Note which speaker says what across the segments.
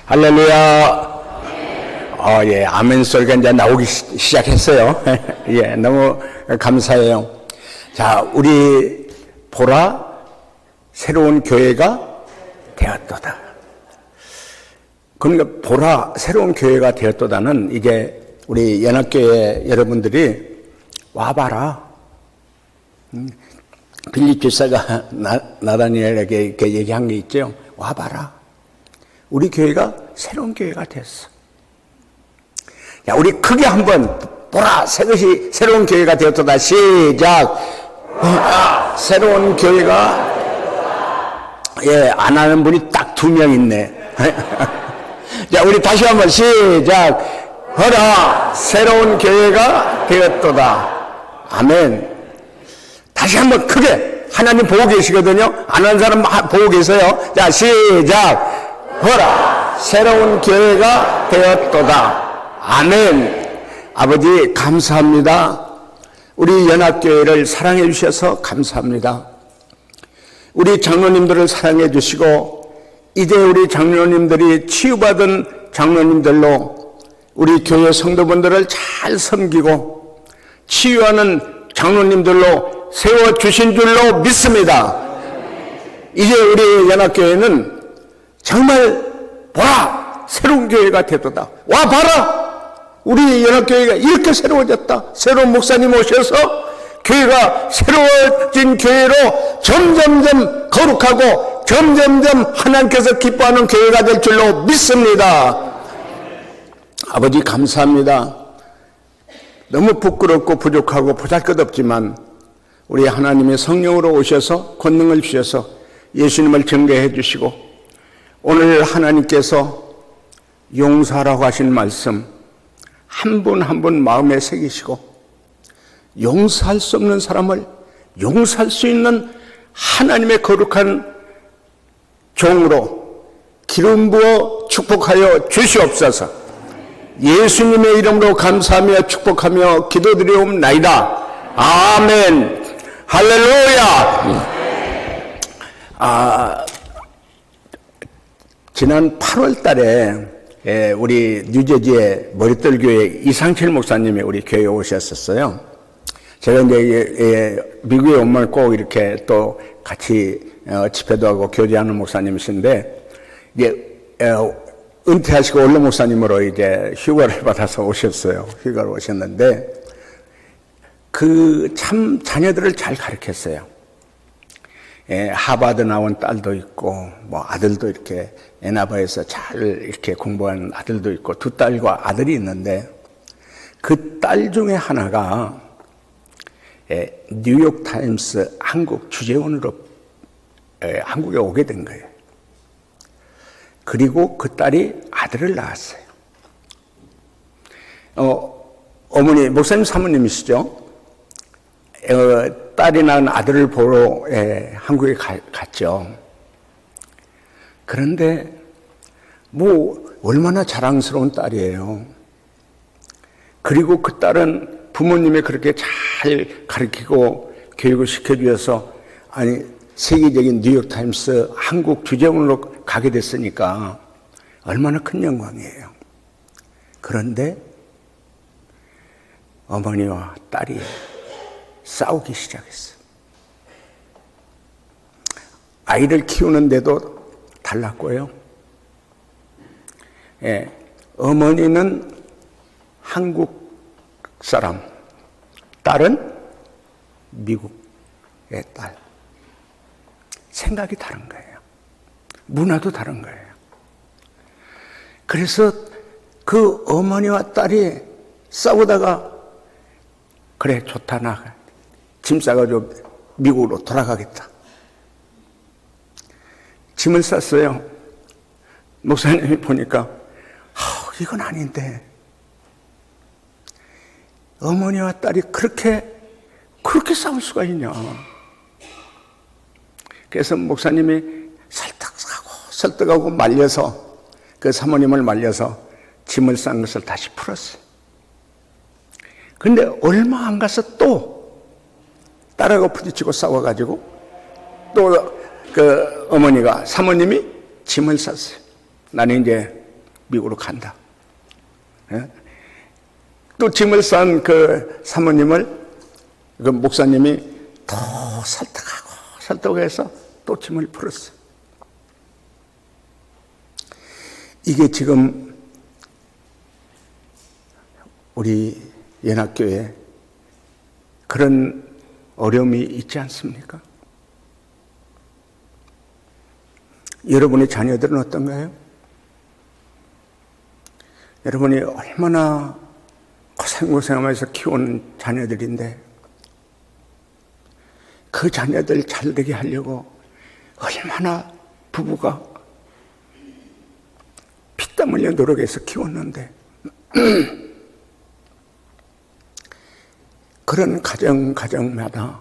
Speaker 1: 할렐루야. 예, 아멘 소리가 이제 나오기 시작했어요. 예, 너무 감사해요. 자, 우리 보라 새로운 교회가 되었도다. 그러니까 보라 새로운 교회가 되었도다는 이제 우리 연합교회 여러분들이 와봐라. 빌립 집사가 나다니엘에게 이렇게 얘기한 게 있죠. 와봐라. 우리 교회가 새로운 교회가 됐어. 야, 우리 크게 한번 보라. 새것이 새로운 교회가 되었다. 시작. 새로운 교회가 안 하는 분이 딱 2명 있네. 자, 우리 다시 한번 시작. 보라. 새로운 교회가 되었도다. 아멘. 다시 한번 크게. 하나님 보고 계시거든요. 안 하는 사람 보고 계세요. 자, 시작. 보라, 새로운 교회가 되었도다. 아멘. 아버지 감사합니다. 우리 연합교회를 사랑해 주셔서 감사합니다. 우리 장로님들을 사랑해 주시고 이제 우리 장로님들이 치유받은 장로님들로 우리 교회 성도분들을 잘 섬기고 치유하는 장로님들로 세워주신 줄로 믿습니다. 이제 우리 연합교회는 정말 보라 새로운 교회가 되도다. 와 봐라 우리 연합교회가 이렇게 새로워졌다. 새로운 목사님 오셔서 교회가 새로워진 교회로 점점점 거룩하고 점점점 하나님께서 기뻐하는 교회가 될 줄로 믿습니다. 아버지 감사합니다. 너무 부끄럽고 부족하고 보잘것없지만 우리 하나님의 성령으로 오셔서 권능을 주셔서 예수님을 증거해 주시고 오늘 하나님께서 용서하라고 하신 말씀 한 분 한 분 마음에 새기시고 용서할 수 없는 사람을 용서할 수 있는 하나님의 거룩한 종으로 기름 부어 축복하여 주시옵소서. 예수님의 이름으로 감사하며 축복하며 기도드리옵나이다. 아멘. 할렐루야. 지난 8월 달에 우리 뉴저지의 머릿돌교회 이상철 목사님이 우리 교회에 오셨었어요. 제가 이제 미국에 오면 꼭 이렇게 또 같이 집회도 하고 교제하는 목사님이신데 이제 은퇴하시고 원로 목사님으로 이제 휴가를 받아서 오셨어요. 휴가를 오셨는데 그 참 자녀들을 잘 가르쳤어요. 하버드 나온 딸도 있고 뭐 아들도 이렇게 애나바에서 잘 이렇게 공부한 아들도 있고 2딸과 아들이 있는데 그 딸 중에 하나가 뉴욕타임스 한국 주재원으로 한국에 오게 된 거예요. 그리고 그 딸이 아들을 낳았어요. 어머니 목사님 사모님이시죠? 딸이 낳은 아들을 보러 한국에 갔죠. 그런데 뭐 얼마나 자랑스러운 딸이에요. 그리고 그 딸은 부모님이 그렇게 잘 가르치고 교육을 시켜주셔서 아니 세계적인 뉴욕타임스 한국 주재원으로 가게 됐으니까 얼마나 큰 영광이에요. 그런데 어머니와 딸이 싸우기 시작했어요. 아이를 키우는데도 달랐고요. 어머니는 한국 사람, 딸은 미국의 딸. 생각이 다른 거예요. 문화도 다른 거예요. 그래서 그 어머니와 딸이 싸우다가 그래 좋다 나 짐 싸가지고 미국으로 돌아가겠다. 짐을 쌌어요. 목사님이 보니까 이건 아닌데 어머니와 딸이 그렇게 싸울 수가 있냐. 그래서 목사님이 설득하고 말려서 그 사모님을 말려서 짐을 싼 것을 다시 풀었어요. 근데 얼마 안 가서 또 딸하고 부딪히고 싸워가지고 또 그 어머니가 사모님이 짐을 쌌어요. 나는 이제 미국으로 간다. 예? 또 짐을 싼 그 사모님을 그 목사님이 더 설득해서 또 짐을 풀었어. 이게 지금 우리 연합교회에 그런 어려움이 있지 않습니까? 여러분의 자녀들은 어떤가요? 여러분이 얼마나 고생하면서 키우는 자녀들인데 그 자녀들 잘 되게 하려고 얼마나 부부가 피땀 흘려 노력해서 키웠는데 그런 가정마다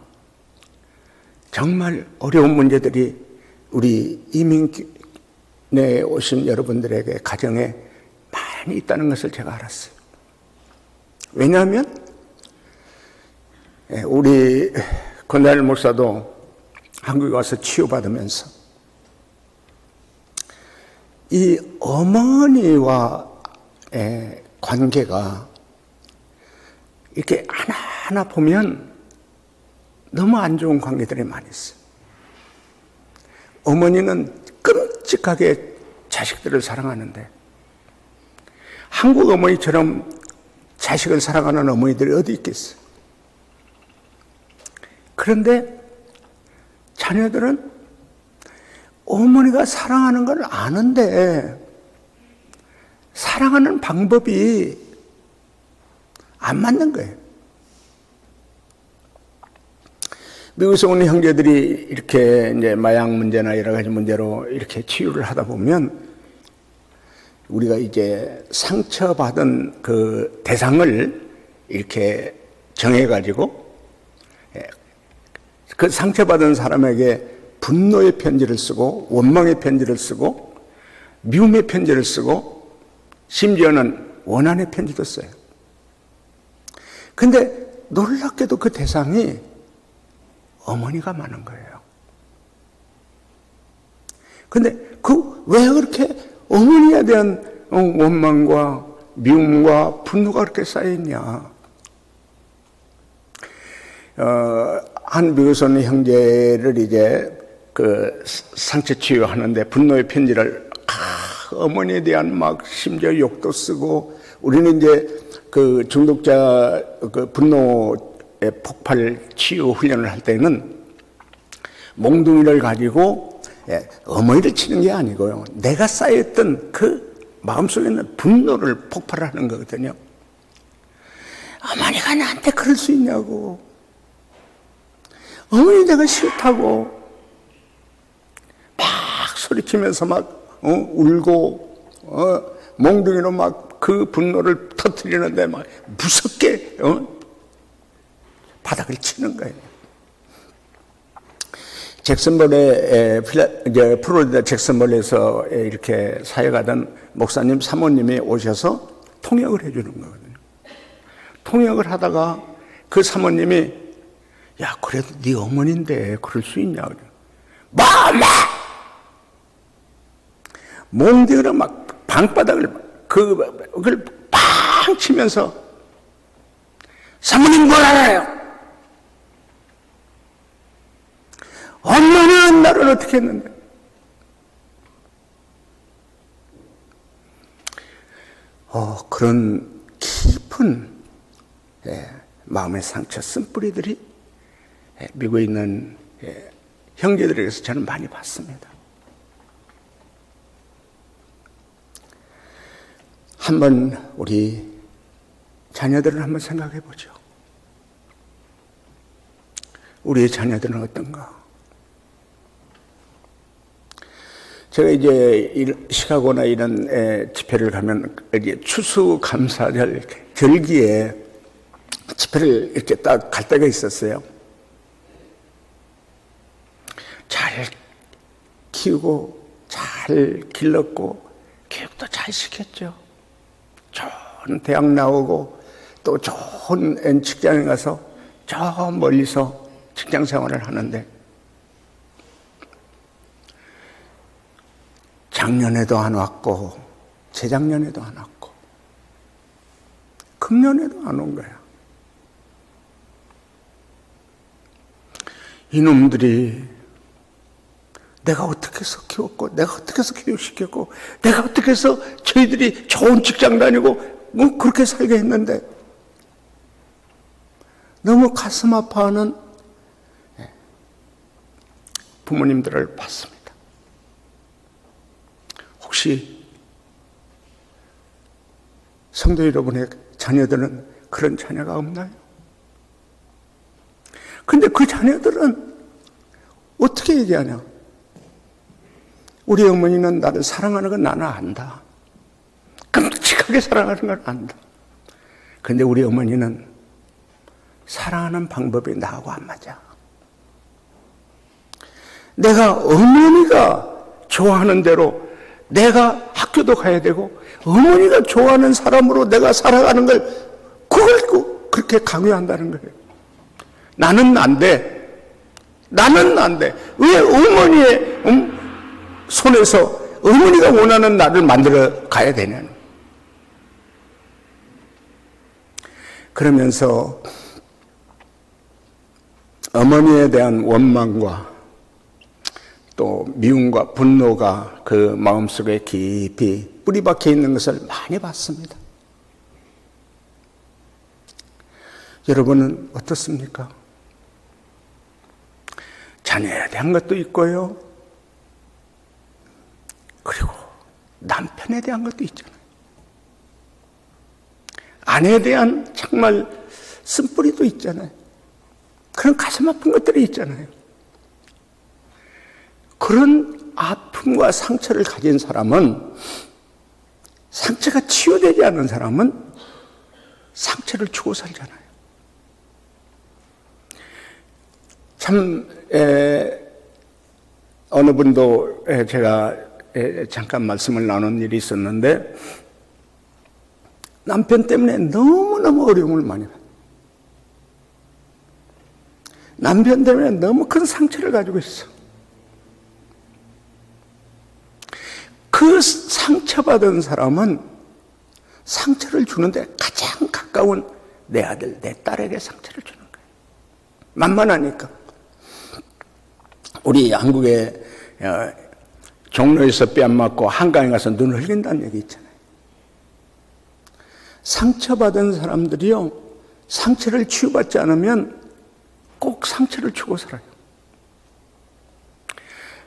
Speaker 1: 정말 어려운 문제들이 우리 이민에 오신 여러분들에게 가정에 많이 있다는 것을 제가 알았어요. 왜냐하면 우리 권다일 목사도 한국에 와서 치유받으면서 이 어머니와의 관계가 이렇게 하나하나 보면 너무 안 좋은 관계들이 많이 있어요. 어머니는 끔찍하게 자식들을 사랑하는데 한국 어머니처럼 자식을 사랑하는 어머니들이 어디 있겠어요? 그런데 자녀들은 어머니가 사랑하는 걸 아는데 사랑하는 방법이 안 맞는 거예요. 미국에서 오는 형제들이 이렇게 이제 마약 문제나 여러 가지 문제로 이렇게 치유를 하다 보면 우리가 이제 상처받은 그 대상을 이렇게 정해가지고 그 상처받은 사람에게 분노의 편지를 쓰고 원망의 편지를 쓰고 미움의 편지를 쓰고 심지어는 원한의 편지도 써요. 근데 놀랍게도 그 대상이 어머니가 많은 거예요. 근데 왜 그렇게 어머니에 대한 원망과 미움과 분노가 그렇게 쌓여있냐. 한 미국에서 오는 형제를 이제 그 상처 치유하는데 분노의 편지를 어머니에 대한 막 심지어 욕도 쓰고 우리는 이제 그 중독자 그 분노의 폭발 치유 훈련을 할 때는 몽둥이를 가지고 어머니를 치는 게 아니고요. 내가 쌓였던 그 마음속에 있는 분노를 폭발하는 거거든요. 어머니가 나한테 그럴 수 있냐고. 어머니 내가 싫다고. 막 소리치면서 막 울고 몽둥이로 막 그 분노를 터뜨리는데 막 무섭게 바닥을 치는 거예요. 잭슨볼에 이제 플로리다 잭슨볼에서 이렇게 사역하던 목사님 사모님이 오셔서 통역을 해주는 거거든요. 통역을 하다가 그 사모님이 야 그래도 네 어머니인데 그럴 수 있냐? 엄마! 몽둥이로 막 방바닥을 그걸 빵 치면서 사모님 뭘 알아요? 엄마는 나를 어떻게 했는데? 그런 깊은 마음의 상처 쓴뿌리들이 미국에 있는 형제들에게서 저는 많이 봤습니다. 한번 우리 자녀들을 한번 생각해 보죠. 우리의 자녀들은 어떤가? 제가 이제 시카고나 이런 집회를 가면 이제 추수감사절 절기에 집회를 이렇게 딱 갈 때가 있었어요. 잘 키우고 잘 길렀고 교육도 잘 시켰죠. 좋은 대학 나오고 또 좋은 직장에 가서 저 멀리서 직장 생활을 하는데 작년에도 안 왔고 재작년에도 안 왔고 금년에도 안 온 거야. 이놈들이 내가 어떻게 해서 키웠고, 내가 어떻게 해서 교육시켰고, 내가 어떻게 해서 저희들이 좋은 직장 다니고 뭐 그렇게 살게 했는데 너무 가슴 아파하는 부모님들을 봤습니다. 혹시 성도 여러분의 자녀들은 그런 자녀가 없나요? 근데 그 자녀들은 어떻게 얘기하냐? 우리 어머니는 나를 사랑하는 건 나는 안다. 끔찍하게 사랑하는 건 안다. 근데 우리 어머니는 사랑하는 방법이 나하고 안 맞아. 내가 어머니가 좋아하는 대로 내가 학교도 가야 되고 어머니가 좋아하는 사람으로 내가 살아가는 걸 그걸 그렇게 강요한다는 거예요. 나는 안 돼. 나는 안 돼. 왜 어머니의 손에서 어머니가 원하는 나를 만들어 가야 되냐는. 그러면서 어머니에 대한 원망과 또 미움과 분노가 그 마음속에 깊이 뿌리박혀 있는 것을 많이 봤습니다. 여러분은 어떻습니까? 자녀에 대한 것도 있고요. 그리고 남편에 대한 것도 있잖아요. 아내에 대한 정말 쓴뿌리도 있잖아요. 그런 가슴 아픈 것들이 있잖아요. 그런 아픔과 상처를 가진 사람은, 상처가 치유되지 않은 사람은 상처를 주고 살잖아요. 참 어느 분도 제가 잠깐 말씀을 나눈 일이 있었는데, 남편 때문에 너무너무 어려움을 많이 받아요. 남편 때문에 너무 큰 상처를 가지고 있어. 그 상처받은 사람은 상처를 주는데 가장 가까운 내 아들, 내 딸에게 상처를 주는 거예요. 만만하니까. 우리 한국에 종로에서 뺨 맞고 한강에 가서 눈을 흘린다는 얘기 있잖아요. 상처받은 사람들이요, 상처를 치유받지 않으면 꼭 상처를 주고 살아요.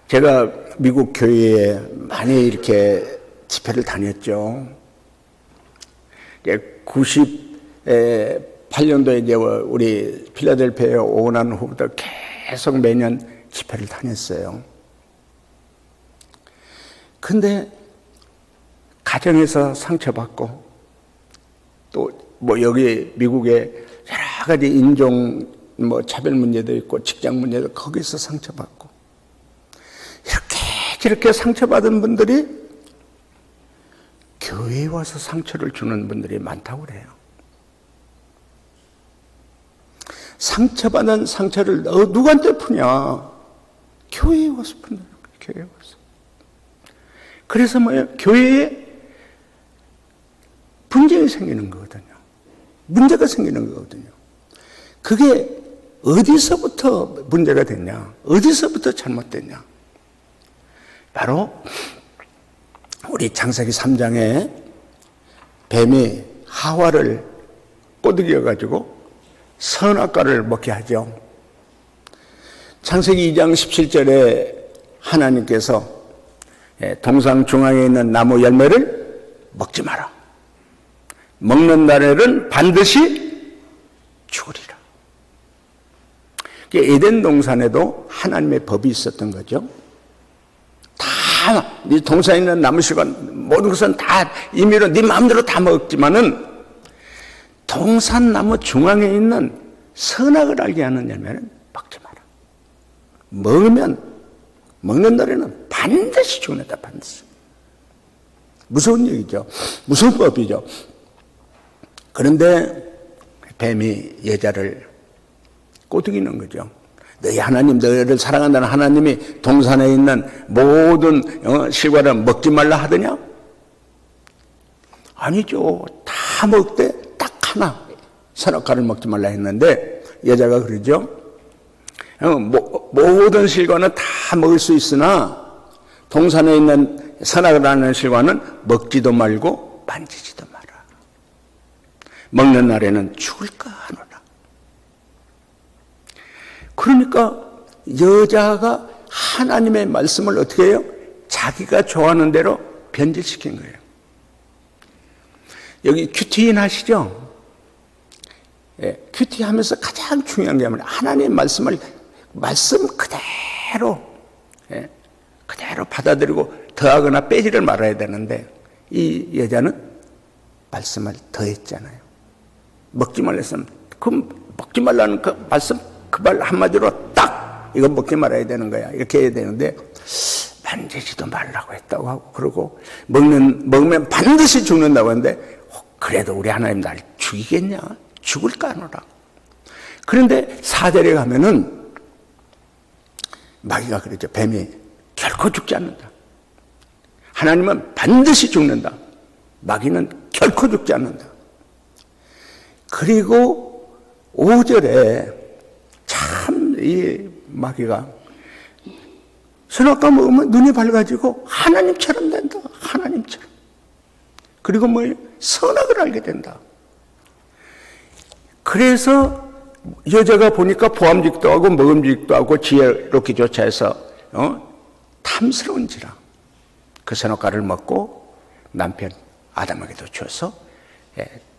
Speaker 1: 제가 미국 교회에 많이 이렇게 집회를 다녔죠. 98년도에 이제 우리 필라델피아에 오고 난 후부터 계속 매년 집회를 다녔어요. 근데 가정에서 상처받고 또 뭐 여기 미국에 여러 가지 인종 뭐 차별 문제도 있고 직장 문제도 거기서 상처받고 이렇게 저렇게 상처받은 분들이 교회에 와서 상처를 주는 분들이 많다고 그래요. 상처받은 상처를 누구한테 푸냐? 교회에 와서 푼다. 교회에 와서. 그래서 뭐예요? 교회에 분쟁이 생기는 거거든요. 문제가 생기는 거거든요. 그게 어디서부터 문제가 됐냐? 어디서부터 잘못됐냐? 바로 우리 창세기 3장에 뱀이 하와를 꼬드겨가지고 선악과를 먹게 하죠. 창세기 2장 17절에 하나님께서 동상 중앙에 있는 나무 열매를 먹지 마라. 먹는 날에는 반드시 죽으리라. 에덴 동산에도 하나님의 법이 있었던 거죠. 다, 네 동산에 있는 나무씨가 모든 것은 다 임의로 네 마음대로 다 먹지만은 동산나무 중앙에 있는 선악을 알게 하는 열매는 먹지 마라. 먹는 날에는 반드시 죽는다. 반드시. 무서운 얘기죠. 무서운 법이죠. 그런데 뱀이 여자를 꼬드기는 거죠. 너희 하나님, 너희를 사랑한다는 하나님이 동산에 있는 모든 실과를 먹지 말라 하더냐? 아니죠. 다 먹되 딱 하나 선악과를 먹지 말라 했는데 여자가 그러죠. 모든 실과는 다 먹을 수 있으나 동산에 있는 선악을 하는 실과는 먹지도 말고 만지지도 마라. 먹는 날에는 죽을까 하노라. 그러니까 여자가 하나님의 말씀을 어떻게 해요? 자기가 좋아하는 대로 변질시킨 거예요. 여기 큐티인 하시죠? 예, 큐티 하면서 가장 중요한 게 뭐냐? 하나님의 말씀 그대로, 예, 그대로 받아들이고 더하거나 빼지를 말아야 되는데 이 여자는 말씀을 더했잖아요. 먹지 말랬으면 그럼 먹지 말라는 그 말씀 그 말 한마디로 딱 이거 먹지 말아야 되는 거야. 이렇게 해야 되는데 만지지도 말라고 했다고 하고 그러고 먹으면 반드시 죽는다고 하는데 그래도 우리 하나님 날 죽이겠냐? 죽을까 하노라. 그런데 4절에 가면은 마귀가 그러죠. 뱀이 결코 죽지 않는다. 하나님은 반드시 죽는다. 마귀는 결코 죽지 않는다. 그리고 5절에 참 이 마귀가 선악과 먹으면 눈이 밝아지고 하나님처럼 된다. 하나님처럼. 그리고 뭐예요? 선악을 알게 된다. 그래서 여자가 보니까 보암직도 하고 먹음직도 하고 지혜롭게 조차해서 탐스러운지라 그 선악과를 먹고 남편 아담에게도 줘서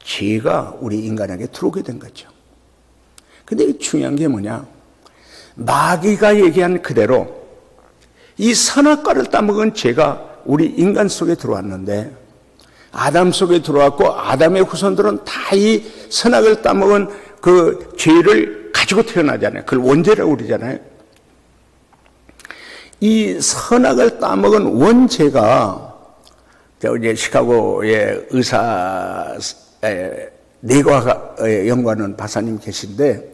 Speaker 1: 지혜가 우리 인간에게 들어오게 된 거죠. 근데 중요한 게 뭐냐? 마귀가 얘기한 그대로 이 선악과를 따먹은 죄가 우리 인간 속에 들어왔는데 아담 속에 들어왔고 아담의 후손들은 다 이 선악을 따먹은 그 죄를 가지고 태어나잖아요. 그걸 원죄라고 그러잖아요. 이 선악을 따먹은 원죄가 이제 시카고의 의사 내과 연구하는 박사님 계신데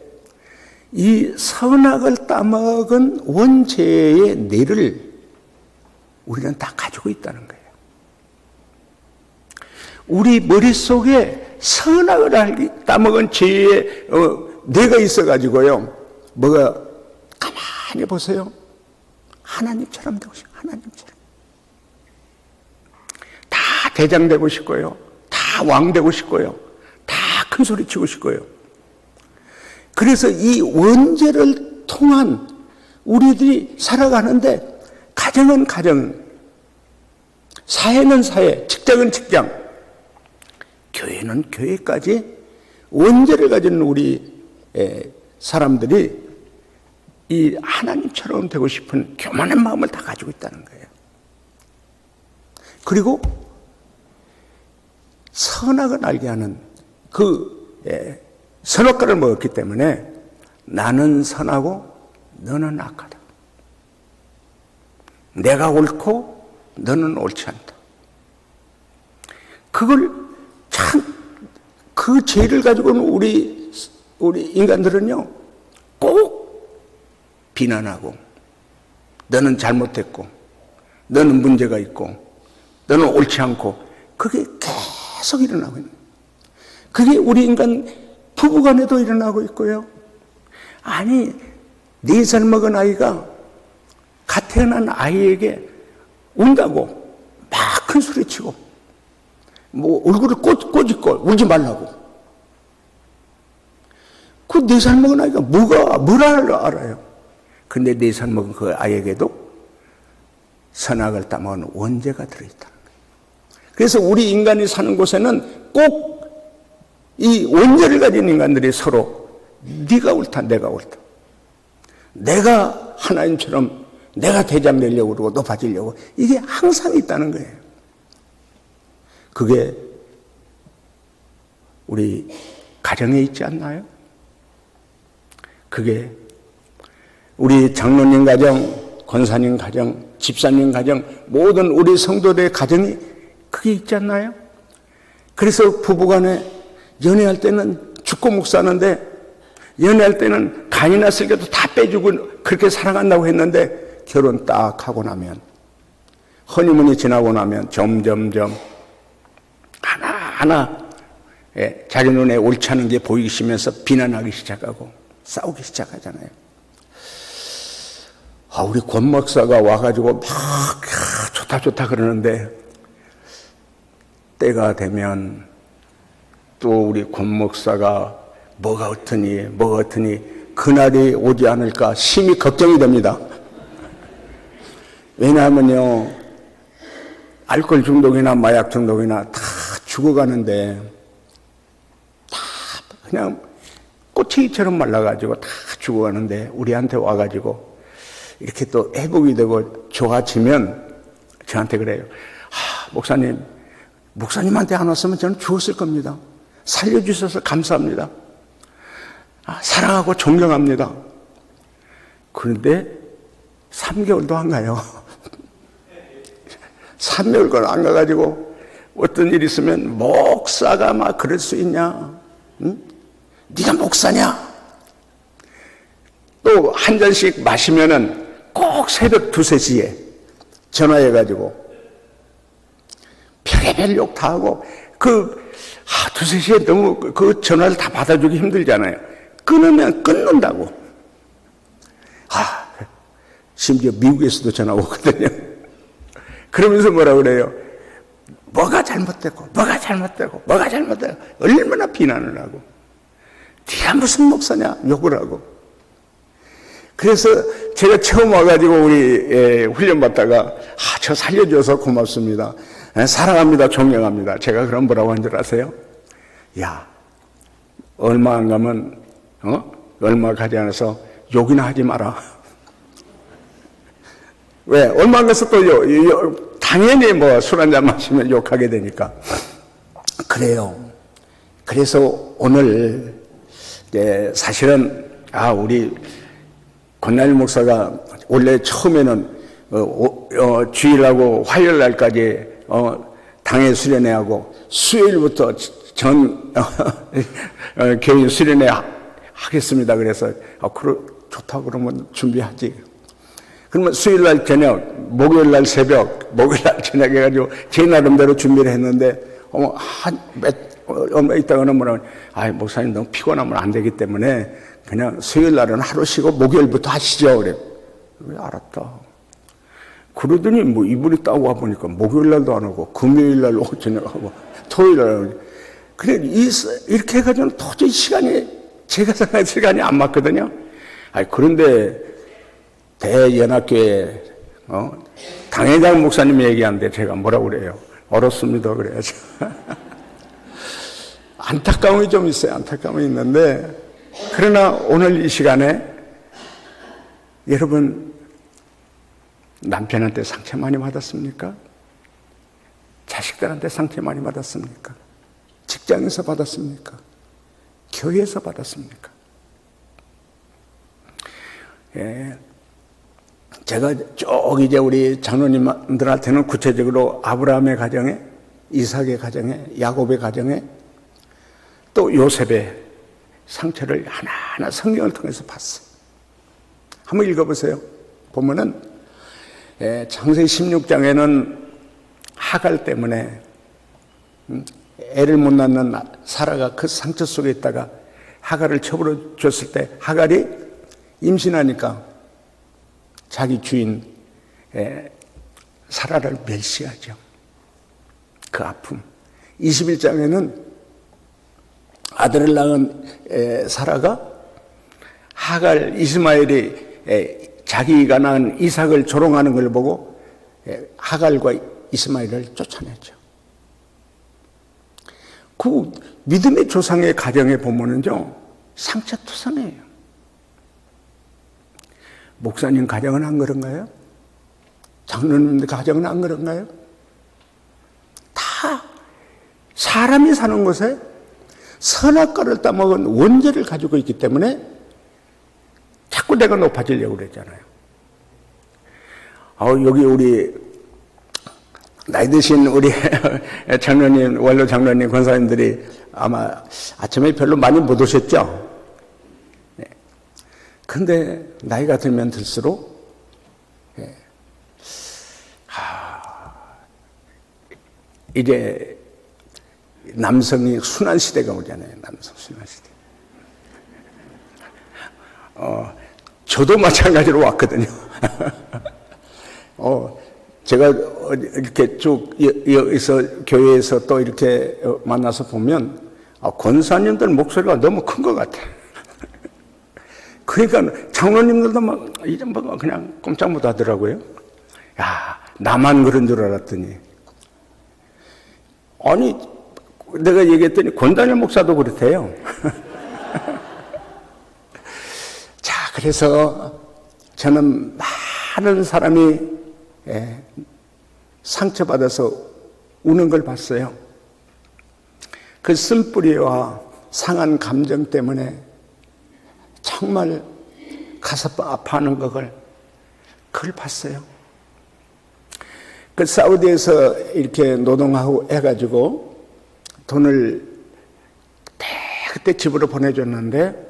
Speaker 1: 이 선악을 따먹은 원죄의 뇌를 우리는 다 가지고 있다는 거예요. 우리 머릿속에 선악을 따먹은 죄의 뇌가 있어가지고요. 뭐가 가만히 보세요. 하나님처럼 되고 싶어요. 하나님처럼. 다 대장 되고 싶고요. 다 왕 되고 싶고요. 다 큰 소리 치고 싶고요. 그래서 이 원죄를 통한 우리들이 살아가는데 가정은 가정, 사회는 사회, 직장은 직장, 교회는 교회까지 원죄를 가진 우리 사람들이 이 하나님처럼 되고 싶은 교만한 마음을 다 가지고 있다는 거예요. 그리고 선악을 알게 하는 그 선악과를 먹었기 때문에 나는 선하고 너는 악하다. 내가 옳고 너는 옳지 않다. 그걸 참 그 죄를 가지고는 우리 인간들은요 꼭 비난하고 너는 잘못했고 너는 문제가 있고 너는 옳지 않고 그게 계속 일어나고 있는 거예요. 그게 우리 인간 부부간에도 일어나고 있고요. 아니 4살 먹은 아이가 갓 태어난 아이에게 운다고 막 큰 소리치고 뭐 얼굴을 꼬집고 울지 말라고. 그 4살 먹은 아이가 뭘 알아요. 근데 4살 먹은 그 아이에게도 선악을 따먹은 원죄가 들어있다는 거예요. 그래서 우리 인간이 사는 곳에는 꼭 이 원죄를 가진 인간들이 서로 네가 옳다 내가 옳다. 내가 하나님처럼 내가 대장 되려고 그러고 높아지려고 이게 항상 있다는 거예요. 그게 우리 가정에 있지 않나요? 그게 우리 장로님 가정, 권사님 가정, 집사님 가정, 모든 우리 성도들의 가정이 그게 있지 않나요? 그래서 부부간에 연애할 때는 죽고 목 사는데 연애할 때는 간이나 쓸개도 다 빼주고 그렇게 사랑한다고 했는데 결혼 딱 하고 나면 허니문이 지나고 나면 점점점 하나하나 자기 눈에 옳지 않은 게 보이기 시면서 비난하기 시작하고 싸우기 시작하잖아요. 우리 권 목사가 와가지고 막 좋다 그러는데 때가 되면 또 우리 권 목사가 뭐가 어떠니 그날이 오지 않을까 심히 걱정이 됩니다. 왜냐하면요, 알코올 중독이나 마약 중독이나 다 죽어가는데 다 그냥 꼬치기처럼 말라가지고 다 죽어가는데 우리한테 와가지고 이렇게 또 회복이 되고 좋아지면 저한테 그래요. 목사님한테 안 왔으면 저는 죽었을 겁니다. 살려주셔서 감사합니다. 사랑하고 존경합니다. 그런데 3개월도 안 가요. 3개월간 안 가가지고 어떤 일이 있으면 목사가 막 그럴 수 있냐? 응? 네가 목사냐? 또 한 잔씩 마시면은 꼭 새벽 2, 3시에 전화해가지고 별의별 욕 다 하고 2, 3시에 너무 그 전화를 다 받아주기 힘들잖아요. 끊으면 끊는다고. 심지어 미국에서도 전화 오거든요. 그러면서 뭐라 그래요? 뭐가 잘못되고 얼마나 비난을 하고 네가 무슨 목사냐 욕을 하고. 그래서 제가 처음 와가지고 우리 훈련받다가 저 살려줘서 고맙습니다. 사랑합니다. 존경합니다. 제가 그럼 뭐라고 한 줄 아세요? 야, 얼마 안 가면 얼마 가지 않아서 욕이나 하지 마라. 왜? 얼마 안 가서 또 당연히 뭐 술 한잔 마시면 욕하게 되니까. 그래요. 그래서 오늘 사실은 우리 권나일 목사가 원래 처음에는 주일하고 화요일 날까지 당회 수련회 하고 수요일부터 전 교인 수련회 하겠습니다. 그래서 좋다 그러면 준비하지. 그러면 수요일 날 저녁, 목요일 날 새벽, 목요일 날 저녁 해가지고 제 나름대로 준비를 했는데 얼마 있다가는 뭐라고 목사님 너무 피곤하면 안 되기 때문에 그냥 수요일 날은 하루 쉬고 목요일부터 하시죠. 그래. 알았다. 그러더니 뭐 이분이 따고 와보니까 목요일 날도 안 하고 금요일 날 오후 저녁 하고 토요일 날 하고. 그래 이렇게 해가지고는 도저히 제가 생각할 시간이 안 맞거든요. 그런데 대연합교회 당회장 목사님이 얘기하는데 제가 뭐라고 그래요? 얼었습니다 그래야죠. 안타까움이 좀 있어요. 안타까움이 있는데 그러나 오늘 이 시간에 여러분 남편한테 상처 많이 받았습니까? 자식들한테 상처 많이 받았습니까? 직장에서 받았습니까? 교회에서 받았습니까? 제가 쭉 이제 우리 장로님들한테는 구체적으로 아브라함의 가정에, 이삭의 가정에, 야곱의 가정에, 또 요셉의 상처를 하나하나 성경을 통해서 봤어요. 한번 읽어보세요. 보면은 창세기 16장에는 하갈 때문에 애를 못 낳는 사라가 그 상처 속에 있다가 하갈을 처벌해 줬을 때 하갈이 임신하니까 자기 주인 사라를 멸시하죠. 그 아픔. 21장에는 아들을 낳은 사라가 하갈 이스마엘이 자기가 낳은 이삭을 조롱하는 걸 보고 하갈과 이스마엘을 쫓아냈죠. 그 믿음의 조상의 가정에 보면은요 상처투성이에요. 목사님 가정은 안 그런가요? 장로님 가정은 안 그런가요? 다 사람이 사는 곳에 선악과를 따먹은 원죄를 가지고 있기 때문에 자꾸 내가 높아지려고 그랬잖아요. 여기 우리 나이 드신 우리 장로님, 원로 장로님, 권사님들이 아마 아침에 별로 많이 못 오셨죠? 근데 나이가 들면 들수록 이제 남성이 순환 시대가 오잖아요. 남성 순환 시대. 저도 마찬가지로 왔거든요. 제가 이렇게 쭉 여기서 교회에서 또 이렇게 만나서 보면 권사님들 목소리가 너무 큰 것 같아. 그러니까 장로님들도 막 이제 뭐 그냥 꼼짝 못 하더라고요. 야, 나만 그런 줄 알았더니. 아니, 내가 얘기했더니 권다니엘 목사도 그렇대요. 자, 그래서 저는 많은 사람이 상처받아서 우는 걸 봤어요. 그 쓴뿌리와 상한 감정 때문에 정말 가슴 아파하는 그걸 봤어요. 그 사우디에서 이렇게 노동하고 해가지고 돈을 그때 집으로 보내줬는데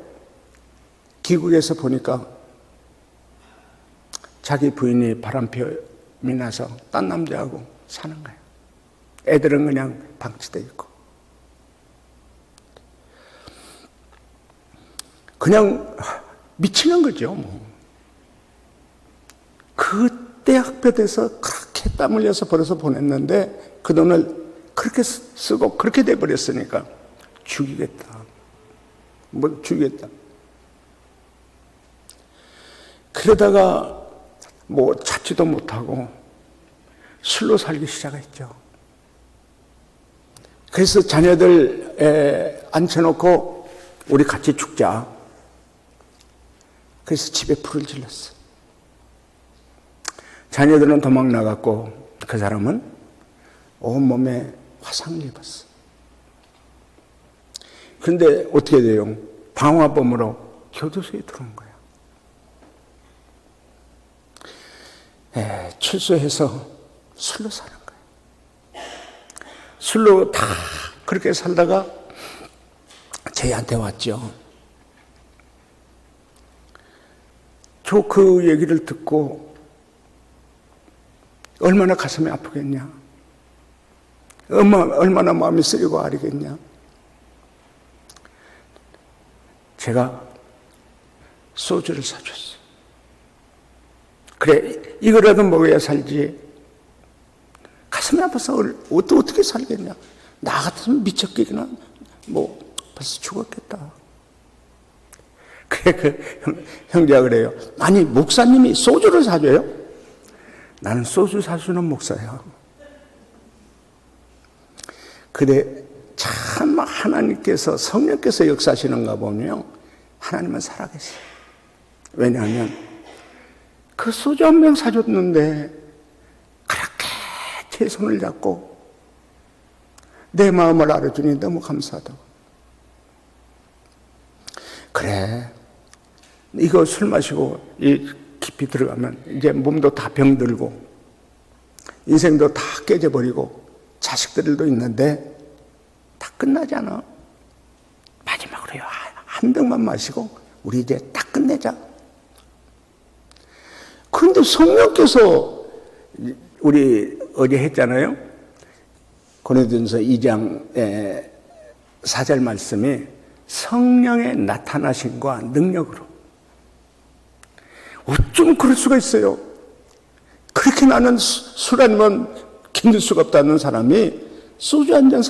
Speaker 1: 귀국에서 보니까 자기 부인이 바람피움이 나서 딴 남자하고 사는 거예요. 애들은 그냥 방치돼 있고. 그냥 미치는 거죠, 뭐. 그때 학교에서 그렇게 땀 흘려서 벌어서 보냈는데 그 돈을 그렇게 쓰고 그렇게 돼버렸으니까 죽이겠다. 뭐 죽이겠다. 그러다가 뭐 찾지도 못하고 술로 살기 시작했죠. 그래서 자녀들 앉혀놓고 우리 같이 죽자. 그래서 집에 불을 질렀어. 자녀들은 도망 나갔고 그 사람은 온몸에 화상을 입었어. 그런데 어떻게 돼요? 방화범으로 교도소에 들어온 거야. 출소해서 술로 사는 거예요. 술로 다 그렇게 살다가 저희한테 왔죠. 저 그 얘기를 듣고 얼마나 가슴이 아프겠냐. 얼마나 마음이 쓰리고 아리겠냐. 제가 소주를 사줬어요. 그래, 이거라도 먹어야 살지. 가슴이 아파서 어떻게 살겠냐. 나 같으면 미쳤겠구나. 뭐 벌써 죽었겠다. 그래, 그 형제가 그래요. 아니, 목사님이 소주를 사줘요? 나는 소주 사주는 목사야. 그래, 참 하나님께서, 성령께서 역사하시는가 보면 하나님은 살아계세요. 왜냐하면 그 소주 한 병 사줬는데 그렇게 제 손을 잡고 내 마음을 알아주니 너무 감사하다고. 그래, 이거 술 마시고 깊이 들어가면 이제 몸도 다 병들고 인생도 다 깨져버리고 자식들도 있는데 다 끝나잖아. 마지막으로 한 병만 마시고 우리 이제 딱 끝내자. 그런데 성령께서 우리 어제 했잖아요. 고린도전서 2장 4절 말씀이 성령의 나타나심과 능력으로. 어쩜 그럴 수가 있어요? 그렇게 나는 술 아니면 견딜 수가 없다는 사람이 소주 한 병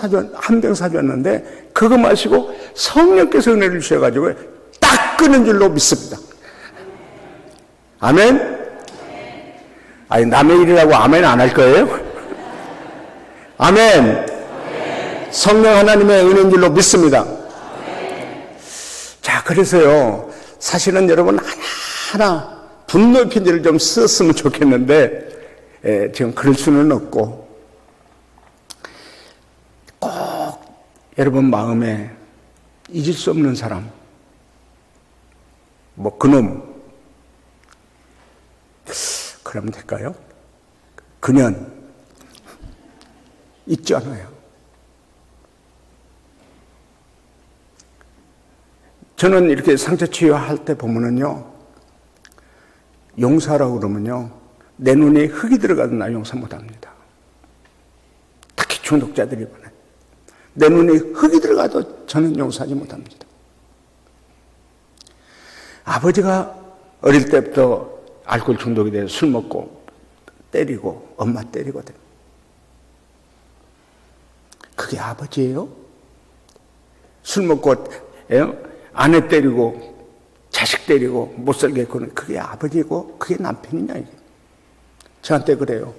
Speaker 1: 사줬는데 그거 마시고 성령께서 은혜를 주셔가지고 딱 끄는 줄로 믿습니다. 아멘? 아니, 남의 일이라고 아멘 안 할 거예요? 아멘. 성령 하나님의 은혜인 줄로 믿습니다. 자, 그래서요, 사실은 여러분 하나하나 분노의 편지를 좀 썼으면 좋겠는데, 지금 그럴 수는 없고, 꼭 여러분 마음에 잊을 수 없는 사람, 뭐, 그놈, 그러면 될까요? 그년, 잊지 않아요. 저는 이렇게 상처 치유할 때 보면은요, 용서하라고 그러면요, 내 눈에 흙이 들어가도 나 용서 못 합니다. 특히 중독자들이 보네. 내 눈에 흙이 들어가도 저는 용서하지 못합니다. 아버지가 어릴 때부터 알코올 중독이 돼서 술 먹고 때리고 엄마 때리거든. 그게 아버지예요? 술 먹고 아내 때리고 자식 때리고 못 살게 했고는 그게 아버지고 그게 남편이냐 이게. 저한테 그래요.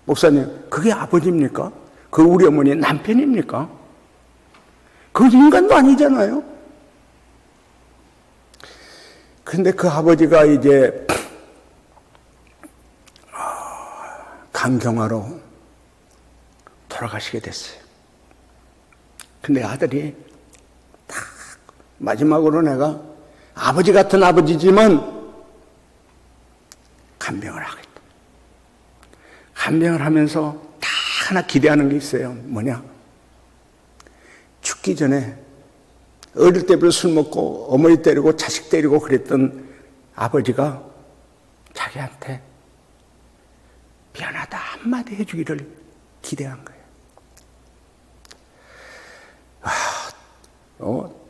Speaker 1: 목사님 그게 아버지입니까? 그 우리 어머니 남편입니까? 그 인간도 아니잖아요. 그런데 그 아버지가 이제 간경화로 돌아가시게 됐어요. 근데 아들이 딱 마지막으로 내가 아버지 같은 아버지지만 간병을 하겠다. 간병을 하면서 다 하나 기대하는 게 있어요. 뭐냐? 죽기 전에 어릴 때부터 술 먹고 어머니 때리고 자식 때리고 그랬던 아버지가 자기한테 미안하다 한마디 해주기를 기대한 거예요.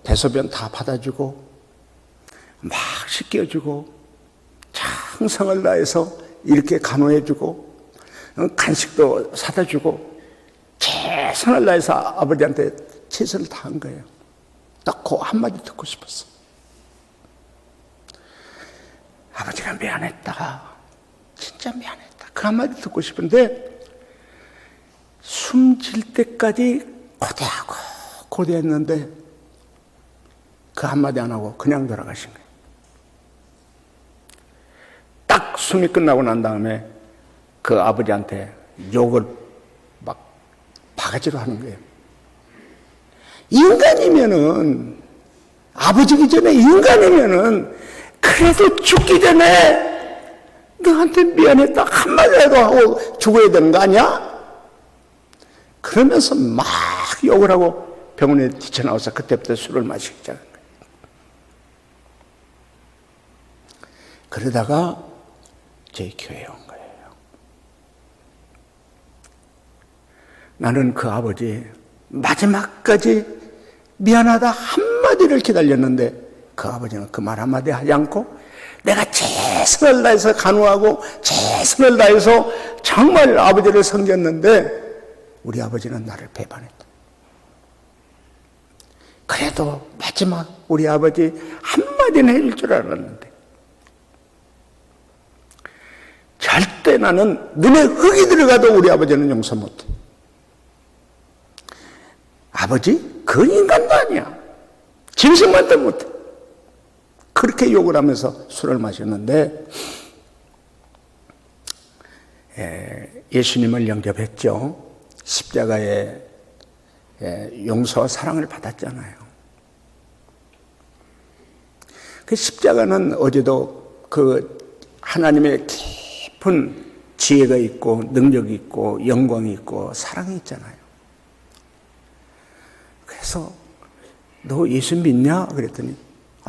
Speaker 1: 대소변 다 받아주고 막 씻겨주고 창성을 다해서 이렇게 간호해주고 간식도 사다 주고 최선을 다해서 아버지한테 최선을 다한 거예요. 딱 그 한마디 듣고 싶었어. 아버지가 미안했다. 진짜 미안했다. 그 한마디 듣고 싶은데 숨질 때까지 고대하고 고대했는데 그 한마디 안 하고 그냥 돌아가신 거예요. 딱 숨이 끝나고 난 다음에 그 아버지한테 욕을 막 바가지로 하는 거예요. 인간이면은 아버지기 전에 인간이면은 그래도 죽기 전에 너한테 미안했다 한마디라도 하고 죽어야 되는 거 아니야? 그러면서 막 욕을 하고 병원에 뛰쳐나와서 그때부터 술을 마시기 시작한 거예요. 그러다가 저희 교회에 온 거예요. 나는 그 아버지 마지막까지 미안하다 한마디를 기다렸는데 그 아버지는 그 말 한마디 하지 않고 내가 최선을 다해서 간호하고 최선을 다해서 정말 아버지를 섬겼는데 우리 아버지는 나를 배반했다. 그래도 마지막 우리 아버지 한마디는 해줄 줄 알았는데 절대 나는 눈에 흙이 들어가도 우리 아버지는 용서 못해. 아버지? 그 인간도 아니야. 짐승만도 못해. 그렇게 욕을 하면서 술을 마셨는데 예수님을 영접했죠. 십자가의 용서와 사랑을 받았잖아요. 그 십자가는 어제도 그 하나님의 깊은 지혜가 있고 능력이 있고 영광이 있고 사랑이 있잖아요. 그래서 너 예수 믿냐? 그랬더니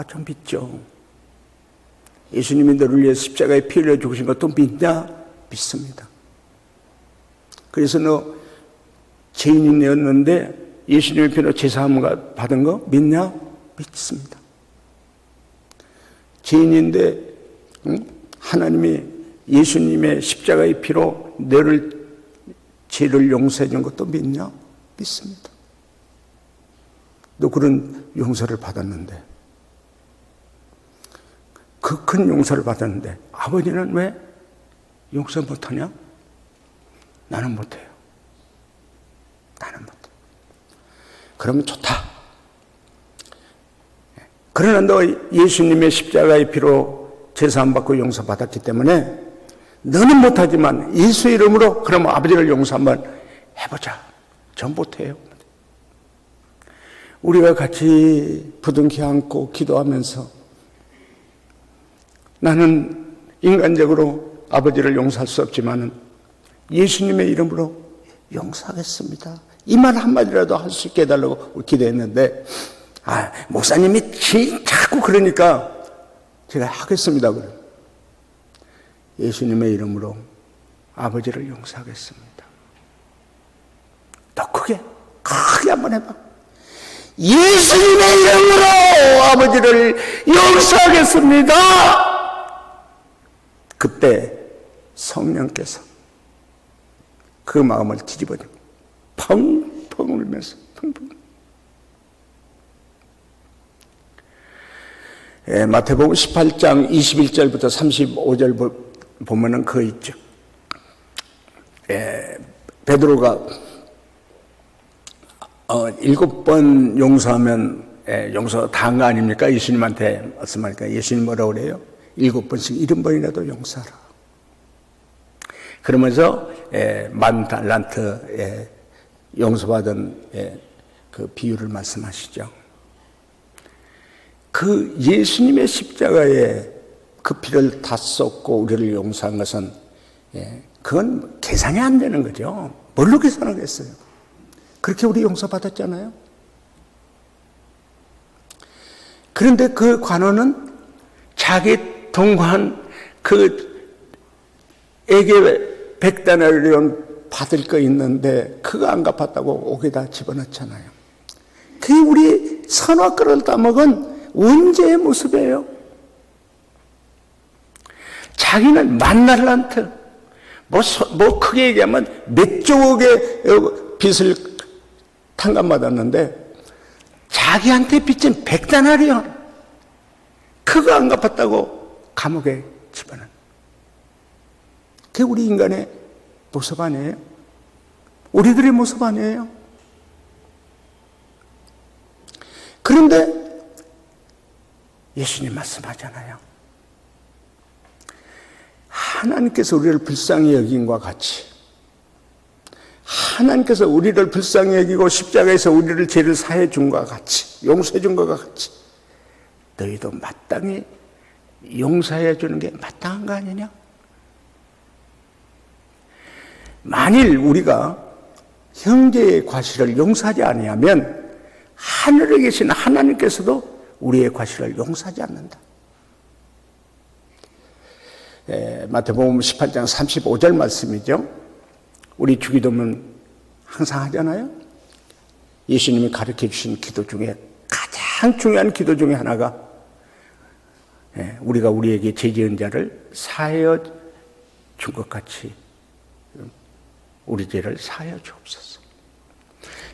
Speaker 1: 좀 믿죠. 예수님이 너를 위해 십자가에 피 흘려 죽으신 것도 믿냐? 믿습니다. 그래서 너 죄인이었는데 예수님의 피로 제사함을 받은 거 믿냐? 믿습니다. 죄인인데 하나님이 예수님의 십자가의 피로 너를 죄를 용서해 준 것도 믿냐? 믿습니다. 너 그런 용서를 받았는데 그 큰 용서를 받았는데 아버지는 왜 용서 못하냐? 나는 못해요. 나는 못해. 그러면 좋다. 그러나 너 예수님의 십자가의 피로 제사함 받고 용서받았기 때문에 너는 못하지만 예수의 이름으로 그러면 아버지를 용서 한번 해보자. 전 못해요. 우리가 같이 부둥켜 안고 기도하면서 나는 인간적으로 아버지를 용서할 수 없지만 예수님의 이름으로 용서하겠습니다. 이 말 한마디라도 할 수 있게 해달라고 기도했는데 목사님이 자꾸 그러니까 제가 하겠습니다. 그래. 예수님의 이름으로 아버지를 용서하겠습니다. 더 크게 한번 해봐. 예수님의 이름으로 아버지를 용서하겠습니다. 그때 성령께서 그 마음을 뒤집어주고 펑펑 울면서 펑펑. 마태복음 18장 21절부터 35절 보면은 그거 있죠. 베드로가 7번 용서하면 용서 다 한 거 아닙니까? 예수님한테 말씀하니까 예수님 뭐라고 그래요? 7번씩 70번이라도 용서하라. 그러면서 10,000달란트 용서받은 그 비유를 말씀하시죠. 그 예수님의 십자가에 그 피를 다 쏟고 우리를 용서한 것은 그건 계산이 안 되는 거죠. 뭘로 계산하겠어요? 그렇게 우리 용서받았잖아요. 그런데 그 관원은 자기 동거한 그 에게 100데나리온 받을 거 있는데 그거 안 갚았다고 옥에다 집어넣잖아요. 그게 우리 선악과를 따먹은 원죄의 모습이에요. 자기는 10,000달란트, 뭐 크게 얘기하면 몇 조억의 빚을 탕감받았는데 자기한테 빚진 100데나리온 그거 안 갚았다고 감옥에 집어넣은. 그게 우리 인간의 모습 아니에요? 우리들의 모습 아니에요? 그런데 예수님 말씀하잖아요. 하나님께서 우리를 불쌍히 여긴과 같이, 하나님께서 우리를 불쌍히 여기고 십자가에서 우리를 죄를 사해 준과 같이, 용서해 준 것과 같이 너희도 마땅히 용서해 주는 게 마땅한 거 아니냐? 만일 우리가 형제의 과실을 용서하지 아니하면 하늘에 계신 하나님께서도 우리의 과실을 용서하지 않는다. 마태복음 18장 35절 말씀이죠. 우리 주기도문 항상 하잖아요. 예수님이 가르쳐 주신 기도 중에 가장 중요한 기도 중에 하나가 우리가 우리에게 죄 지은 자를 사하여 준 것 같이 우리 죄를 사하여 주옵소서.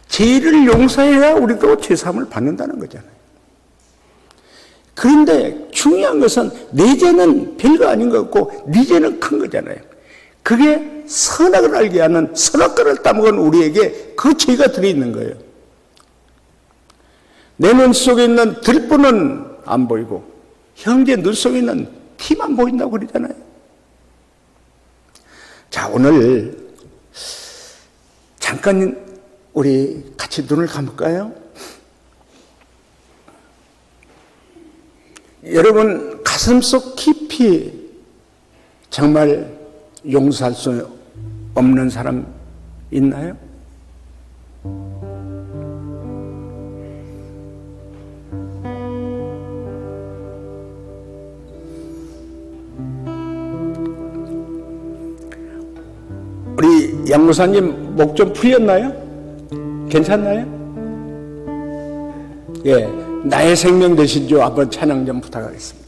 Speaker 1: 죄를 용서해야 우리도 죄사함을 받는다는 거잖아요. 그런데 중요한 것은 내 죄는 별거 아닌 것 같고 네 죄는 큰 거잖아요. 그게 선악을 알게 하는 선악과를 따먹은 우리에게 그 죄가 들어있는 거예요. 내 눈 속에 있는 들보는 안 보이고 형제 눈 속에 있는 티만 보인다고 그러잖아요. 자, 오늘 잠깐 우리 같이 눈을 감을까요? 여러분 가슴속 깊이 정말 용서할 수 없는 사람 있나요? 우리 양무사님 목 좀 풀렸나요? 괜찮나요? 예, 나의 생명 되신 주 한번 찬양 좀 부탁하겠습니다.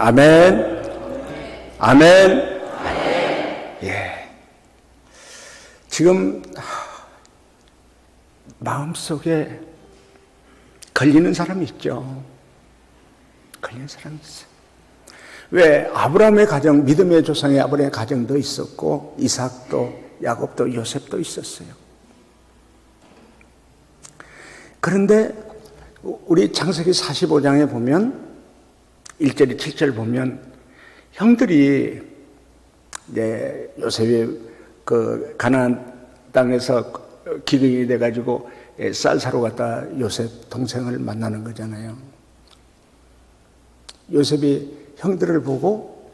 Speaker 1: 아멘. 아멘. 예. 지금 마음속에 걸리는 사람이 있죠. 걸리는 사람이 있어요. 왜? 아브라함의 가정, 믿음의 조상의 아브라함의 가정도 있었고 이삭도 야곱도 요셉도 있었어요. 그런데 우리 창세기 45장에 보면 1절, 7절 보면 형들이 이제 요셉이 그 가나안 땅에서 기근이 돼가지고 쌀 사러 갔다 요셉 동생을 만나는 거잖아요. 요셉이 형들을 보고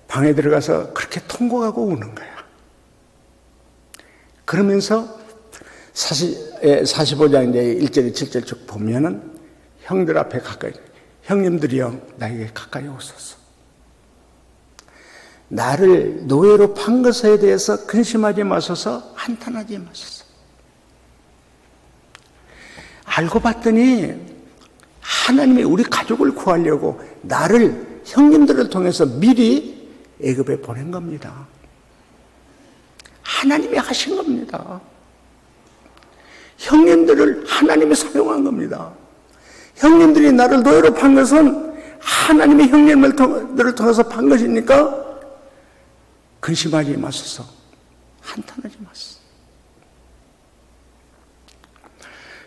Speaker 1: 방에 들어가서 그렇게 통곡하고 우는 거야. 그러면서 45장 이제 1절, 7절 쭉 보면은 형들 앞에 가까이, 형님들이여 나에게 가까이 오소서. 나를 노예로 판 것에 대해서 근심하지 마소서, 한탄하지 마소서. 알고 봤더니 하나님이 우리 가족을 구하려고 나를 형님들을 통해서 미리 애굽에 보낸 겁니다. 하나님이 하신 겁니다. 형님들을 하나님이 사용한 겁니다. 형님들이 나를 노예로 판 것은 하나님이 형님들을 통해서 판 것이니까 근심하지 마소서, 한탄하지 마소서.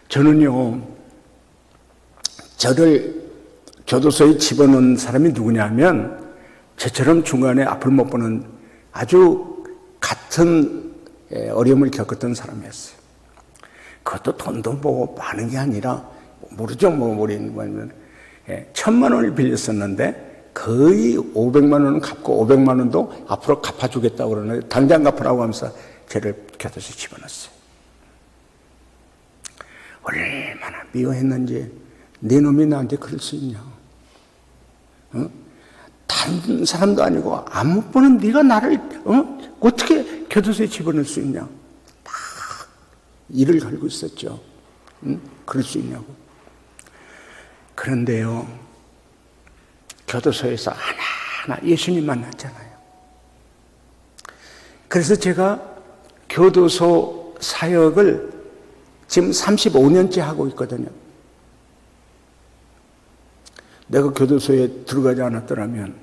Speaker 1: 저는요, 저를 교도소에 집어넣은 사람이 누구냐면 저처럼 중간에 앞을 못 보는 아주 같은 어려움을 겪었던 사람이었어요. 그것도 돈도 뭐 많은 게 아니라 모르죠. 우리는 1,000만 원을 빌렸었는데 거의 500만 원은 갚고 500만 원도 앞으로 갚아주겠다고 그러는데 당장 갚으라고 하면서 저를 교도소에 집어넣었어요. 얼마나 미워했는지 네 놈이 나한테 그럴 수 있냐? 어? 다른 사람도 아니고 안 못 보는 네가 나를 어떻게 교도소에 집어넣을 수 있냐? 막 이를 갈고 있었죠. 그럴 수 있냐고. 그런데요, 교도소에서 하나하나 예수님 만났잖아요. 그래서 제가 교도소 사역을 지금 35년째 하고 있거든요. 내가 교도소에 들어가지 않았더라면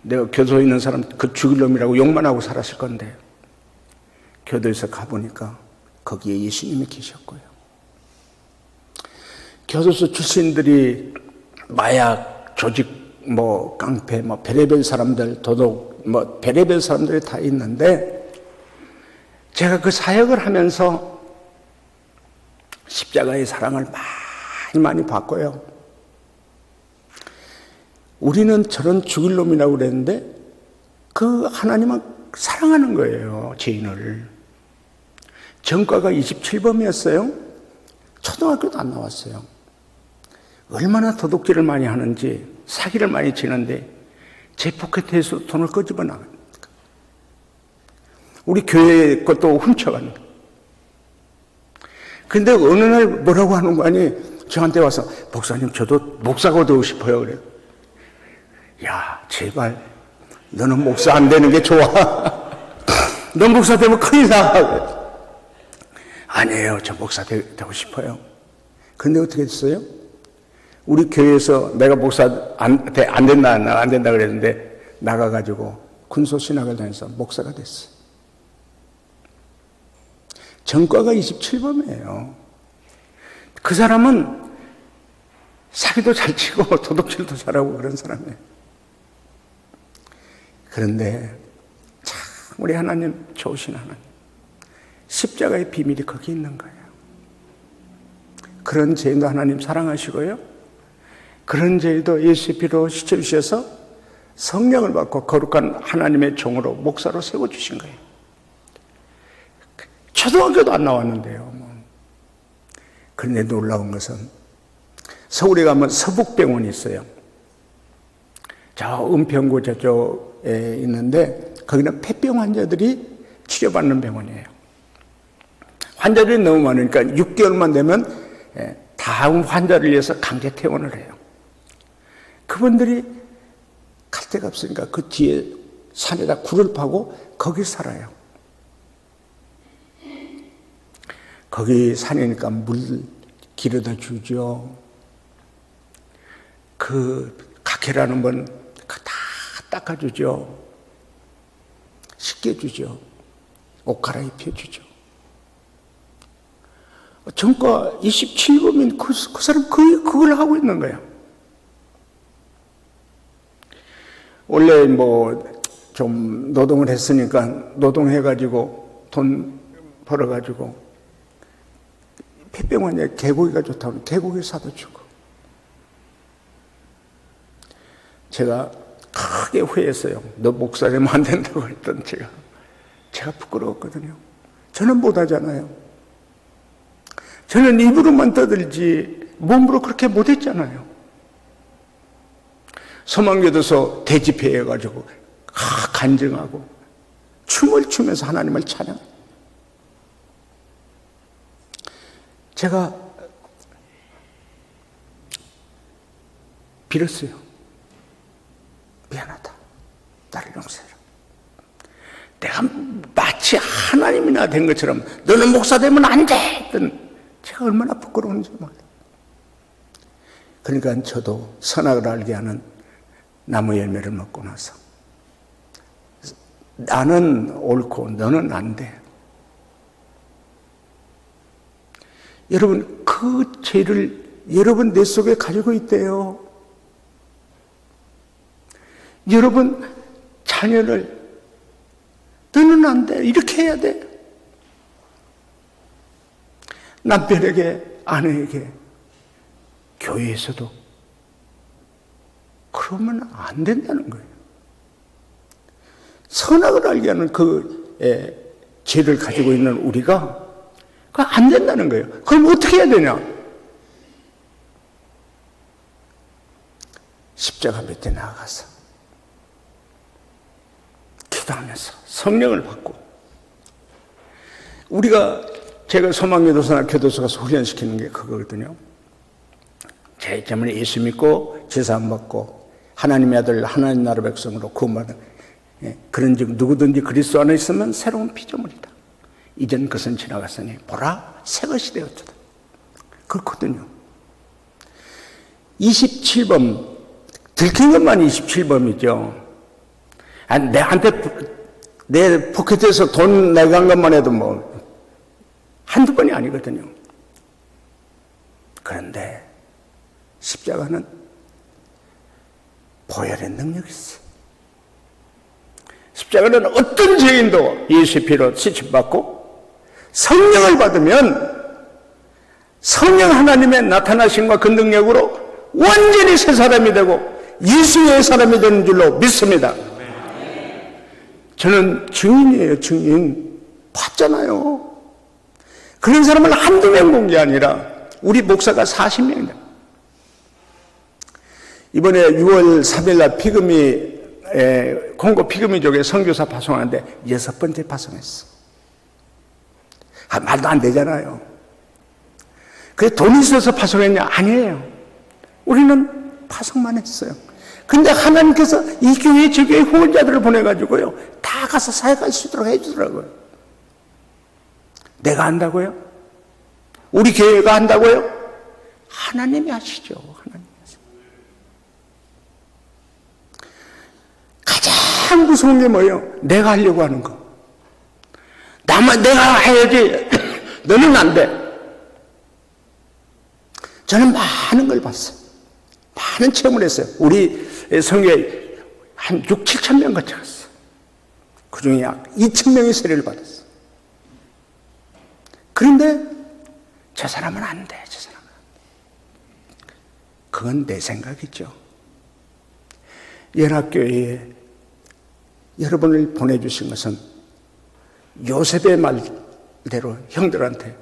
Speaker 1: 내가 교도소에 있는 사람 그 죽일 놈이라고 욕만 하고 살았을 건데 교도에서 가보니까 거기에 예수님이 계셨고요. 교도소 출신들이 마약, 조직, 깡패, 별의별 사람들, 도둑, 별의별 사람들이 다 있는데 제가 그 사역을 하면서 십자가의 사랑을 많이 받고요. 우리는 저런 죽일 놈이라고 그랬는데 그 하나님은 사랑하는 거예요, 죄인을. 전과가 27범이었어요. 초등학교도 안 나왔어요. 얼마나 도둑질을 많이 하는지 사기를 많이 치는데 제 포켓에서 돈을 끄집어 나갑니다. 우리 교회 것도 훔쳐가는 거예요. 근데 어느 날 뭐라고 하는 거 아니 저한테 와서 목사님 저도 목사가 되고 싶어요. 그래요. 야 제발 너는 목사 안 되는 게 좋아. 넌 목사 되면 큰일 나. 아니에요. 저 목사 되고 싶어요. 근데 어떻게 됐어요? 우리 교회에서 내가 목사 안 된다 그랬는데 나가가지고 군소신학을 다녀서 목사가 됐어요. 전과가 27범이에요. 그 사람은 사기도 잘 치고 도둑질도 잘하고 그런 사람이에요. 그런데 참 우리 하나님 좋으신 하나님. 십자가의 비밀이 거기 있는 거예요. 그런 죄인도 하나님 사랑하시고요. 그런 죄인도 예수의 피로 씻어주셔서 성령을 받고 거룩한 하나님의 종으로 목사로 세워주신 거예요. 초등학교도 안 나왔는데요. 그런데 놀라운 것은 서울에 가면 서북병원이 있어요. 저 은평구 저쪽에 있는데 거기는 폐병 환자들이 치료받는 병원이에요. 환자들이 너무 많으니까 6개월만 되면 다음 환자를 위해서 강제 퇴원을 해요. 그분들이 갈 데가 없으니까 그 뒤에 산에다 굴을 파고 거기 살아요. 거기 산이니까 물 길어다 주죠. 그 각해라는 건 다 닦아주죠. 씻겨주죠. 옷 갈아입혀주죠. 정과 27범인 그 사람 거의 그걸 하고 있는 거야. 원래 좀 노동을 했으니까 노동해가지고 돈 벌어가지고 폐병원에 개고기가 좋다고 개고기 사다 주고. 제가 크게 후회했어요. 너 목사 되면 안 된다고 했던 제가 부끄러웠거든요. 저는 못하잖아요. 저는 입으로만 떠들지 몸으로 그렇게 못했잖아요. 서만교도소 대집회해가지고 간증하고 춤을 추면서 하나님을 찬양해요. 제가 빌었어요. 미안하다. 나를 용서해라. 내가 마치 하나님이나 된 것처럼 너는 목사 되면 안 돼! 했던 제가 얼마나 부끄러운지 몰라요. 그러니까 저도 선악을 알게 하는 나무 열매를 먹고 나서 나는 옳고 너는 안 돼. 여러분, 그 죄를 여러분 내 속에 가지고 있대요. 여러분 자녀를 너는 안 돼. 이렇게 해야 돼. 남편에게, 아내에게, 교회에서도 그러면 안 된다는 거예요. 선악을 알게 하는 그 죄를 가지고 있는 우리가 그거 안 된다는 거예요. 그럼 어떻게 해야 되냐? 십자가 밑에 나아가서 기도하면서 성령을 받고, 제가 소망교도소나 교도소 가서 훈련시키는 게 그거거든요. 제 때문에 예수 믿고 제사 안 받고 하나님의 아들 하나님 나라 백성으로 구원받은 그런즉 누구든지 그리스도 안에 있으면 새로운 피조물이다. 이전 것은 지나갔으니 보라 새 것이 되었다. 그렇거든요. 27범 들킨 것만 27범이죠. 내 포켓에서 돈 내간 것만 해도 한두 번이 아니거든요. 그런데 십자가는 보혈의 능력이 있어요. 십자가는 어떤 죄인도 예수의 피로 씻임받고 성령을 받으면 성령 하나님의 나타나심과 그 능력으로 완전히 새 사람이 되고 예수의 사람이 되는 줄로 믿습니다. 저는 증인이에요. 증인. 봤잖아요. 그런 사람을 한두 명 본 게 아니라 우리 목사가 40명이다. 이번에 6월 3일 날 공고 피그미족에 선교사 파송하는데 6번째 파송했어. 말도 안 되잖아요. 그게 돈이 있어서 파송했냐? 아니에요. 우리는 파송만 했어요. 근데 하나님께서 이 교회 저 교회 후원자들을 보내가지고요 다 가서 사역할 수 있도록 해주더라고요. 내가 한다고요? 우리 교회가 한다고요? 하나님이 하시죠. 하나님이 하시죠. 가장 무서운 게 뭐예요? 내가 하려고 하는 거. 내가 해야지. 너는 안 돼. 저는 많은 걸 봤어요. 많은 체험을 했어요. 우리 성교에 한 6, 7천 명 같이 갔어요. 그 중에 약 2천 명이 세례를 받았어요. 그런데 저 사람은 안 돼. 저 사람은 안 돼. 그건 내 생각이죠. 연합교회에 여러분을 보내주신 것은 요셉의 말대로 형들한테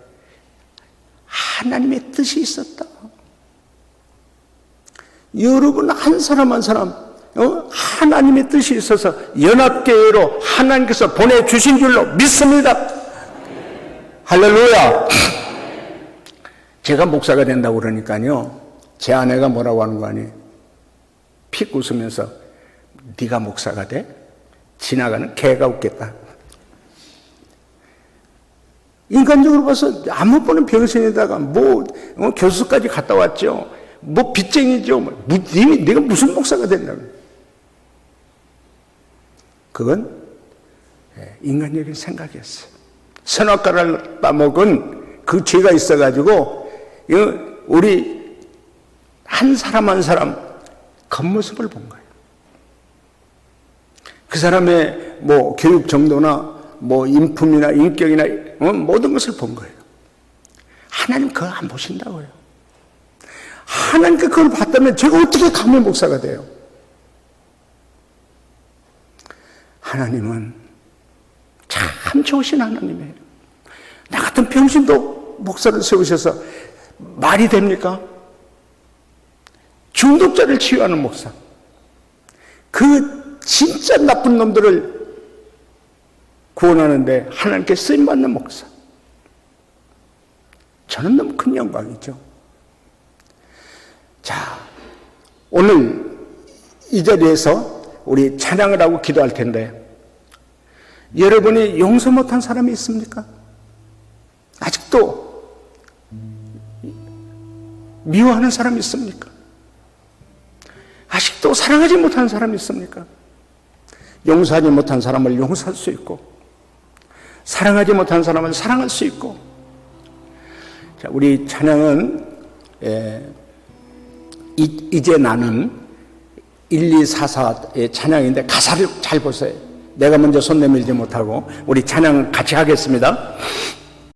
Speaker 1: 하나님의 뜻이 있었다. 여러분 한 사람 한 사람 하나님의 뜻이 있어서 연합교회로 하나님께서 보내주신 줄로 믿습니다. 할렐루야. 제가 목사가 된다고 그러니까요 제 아내가 뭐라고 하는 거 아니에요? 픽 웃으면서 네가 목사가 돼? 지나가는 개가 웃겠다. 인간적으로 봐서 안 못 보는 병신에다가 교수까지 갔다 왔죠. 빚쟁이죠. 네가 무슨 목사가 된다고. 그건 인간적인 생각이었어요. 선악과를 따먹은 그 죄가 있어가지고 우리 한 사람 한 사람 겉모습을 본 거예요. 그 사람의 교육 정도나 인품이나 인격이나 모든 것을 본 거예요. 하나님 그거 안 보신다고요. 하나님께 그걸 봤다면 제가 어떻게 감히 목사가 돼요? 하나님은 참 좋으신 하나님이에요. 나 같은 병신도 목사를 세우셔서 말이 됩니까? 중독자를 치유하는 목사. 그 진짜 나쁜 놈들을 구원하는데 하나님께 쓰임받는 목사. 저는 너무 큰 영광이죠. 자, 오늘 이 자리에서 우리 찬양을 하고 기도할 텐데 여러분이 용서 못한 사람이 있습니까? 아직도 미워하는 사람이 있습니까? 아직도 사랑하지 못한 사람이 있습니까? 용서하지 못한 사람을 용서할 수 있고 사랑하지 못한 사람을 사랑할 수 있고. 자, 우리 찬양은 이제 나는 1244의 찬양인데 가사를 잘 보세요. 내가 먼저 손 내밀지 못하고 우리 찬양 같이 하겠습니다.